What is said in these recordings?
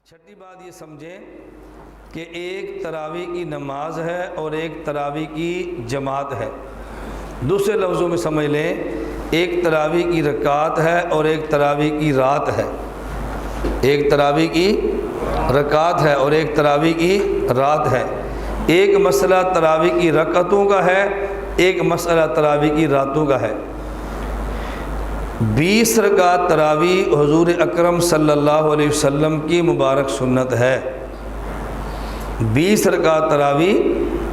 چھٹی بات یہ سمجھیں کہ ایک تراویح کی نماز ہے اور ایک تراویح کی جماعت ہے۔ دوسرے لفظوں میں سمجھ لیں، ایک تراویح کی رکعت ہے اور ایک تراویح کی رات ہے۔ ایک تراویح کی رکعت ہے اور ایک تراویح کی رات ہے۔ ایک مسئلہ تراویح کی رکعتوں کا ہے، ایک مسئلہ تراویح کی راتوں کا ہے۔ 20 رکعت تراویح حضور اکرم صلی اللہ علیہ وسلم کی مبارک سنت ہے۔ 20 رکعت تراویح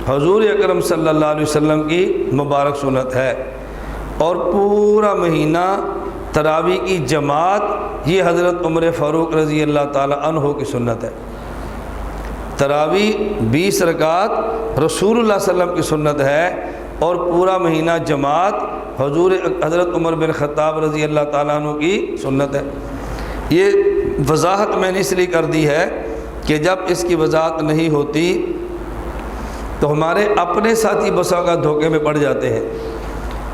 حضور اکرم صلی اللہ علیہ وسلم کی مبارک سنت ہے، اور پورا مہینہ تراویح کی جماعت یہ حضرت عمر فاروق رضی اللہ تعالی عنہ کی سنت ہے۔ تراویح 20 رکعت رسول اللہ صلی اللہ علیہ وسلم کی سنت ہے، اور پورا مہینہ جماعت حضرت عمر بن خطاب رضی اللہ تعالیٰ عنہ کی سنت ہے۔ یہ وضاحت میں نے اس لیے کر دی ہے کہ جب اس کی وضاحت نہیں ہوتی تو ہمارے اپنے ساتھی بسا کا دھوکے میں پڑ جاتے ہیں۔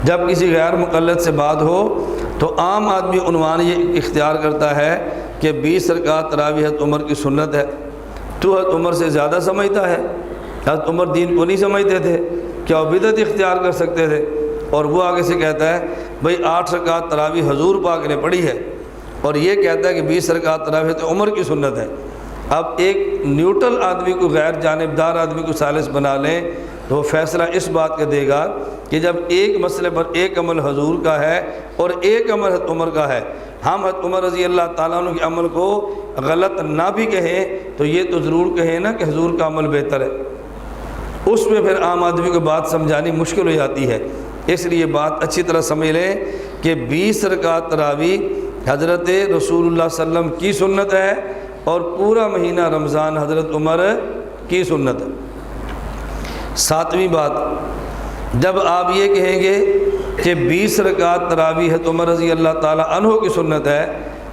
جب کسی غیر مقلد سے بات ہو تو عام آدمی عنوان یہ اختیار کرتا ہے کہ 20 رکعت تراویح حضرت عمر کی سنت ہے۔ تو حضرت عمر سے زیادہ سمجھتا ہے؟ حضرت عمر دین کو نہیں سمجھتے تھے؟ کیا وہ بدعت اختیار کر سکتے تھے؟ اور وہ آگے سے کہتا ہے بھئی 8 رکعت تراویح حضور پاک نے پڑھی ہے، اور یہ کہتا ہے کہ 20 رکعت تراویح حضرت عمر کی سنت ہے۔ اب ایک نیوٹرل آدمی کو، غیر جانبدار آدمی کو ثالث بنا لیں تو وہ فیصلہ اس بات کا دے گا کہ جب ایک مسئلے پر ایک عمل حضور کا ہے اور ایک عمل حضرت عمر کا ہے، ہم حضرت عمر رضی اللہ تعالیٰ عنہ کے عمل کو غلط نہ بھی کہیں تو یہ تو ضرور کہیں نا کہ حضور کا عمل بہتر ہے۔ اس میں پھر عام آدمی کو بات سمجھانی مشکل ہو جاتی ہے۔ اس لیے بات اچھی طرح سمجھ لیں کہ 20 رکعت تراویح حضرت رسول اللہ صلی اللہ علیہ وسلم کی سنت ہے، اور پورا مہینہ رمضان حضرت عمر کی سنت ہے۔ 7ویں بات، جب آپ یہ کہیں گے کہ 20 رکعت تراویح حضرت عمر رضی اللہ تعالی عنہ کی سنت ہے،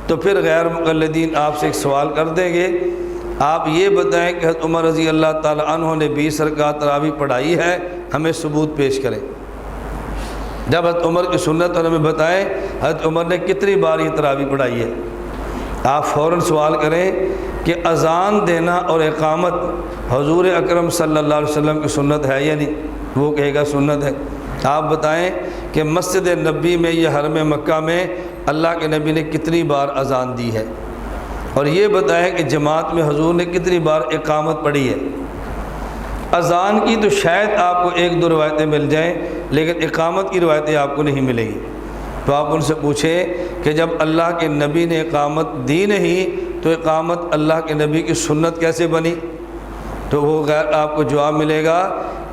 تو پھر غیر مقلدین آپ سے ایک سوال کر دیں گے، آپ یہ بتائیں کہ حضرت عمر رضی اللہ تعالی عنہ نے 20 رکعت تراویح پڑھائی ہے، ہمیں ثبوت پیش کریں۔ جب حضرت عمر کی سنت اور ہمیں بتائیں حضرت عمر نے کتنی بار یہ تراویح پڑھائی ہے۔ آپ فوراً سوال کریں کہ اذان دینا اور اقامت حضور اکرم صلی اللہ علیہ وسلم کی سنت ہے یا نہیں؟ وہ کہے گا سنت ہے۔ آپ بتائیں کہ مسجد نبی میں یا حرم مکہ میں اللہ کے نبی نے کتنی بار اذان دی ہے، اور یہ بتائیں کہ جماعت میں حضور نے کتنی بار اقامت پڑھی ہے۔ اذان کی تو شاید آپ کو 1-2 روایتیں مل جائیں، لیکن اقامت کی روایتیں آپ کو نہیں ملیں گی۔ تو آپ ان سے پوچھیں کہ جب اللہ کے نبی نے اقامت دی نہیں تو اقامت اللہ کے نبی کی سنت کیسے بنی؟ تو وہ آپ کو جواب ملے گا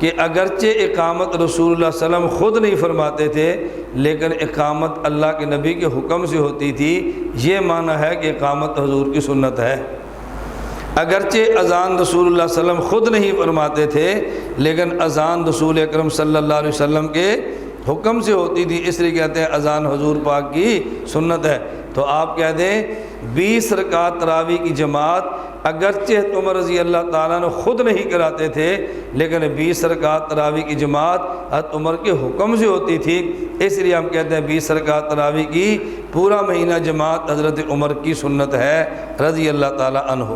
کہ اگرچہ اقامت رسول اللہ صلی اللہ علیہ وسلم خود نہیں فرماتے تھے، لیکن اقامت اللہ کے نبی کے حکم سے ہوتی تھی۔ یہ معنی ہے کہ اقامت حضور کی سنت ہے۔ اگرچہ اذان رسول اللہ صلی اللہ علیہ وسلم خود نہیں فرماتے تھے، لیکن اذان رسول اکرم صلی اللہ علیہ وسلم کے حکم سے ہوتی تھی، اس لیے کہتے ہیں اذان حضور پاک کی سنت ہے۔ تو آپ کہہ دیں 20 رکعت تراویح کی جماعت اگرچہ عمر رضی اللہ تعالیٰ نے خود نہیں کراتے تھے، لیکن 20 رکعت تراویح کی جماعت حضرت عمر کے حکم سے ہوتی تھی، اس لیے ہم کہتے ہیں 20 رکعت تراویح کی پورا مہینہ جماعت حضرت عمر کی سنت ہے رضی اللہ تعالیٰ عنہ۔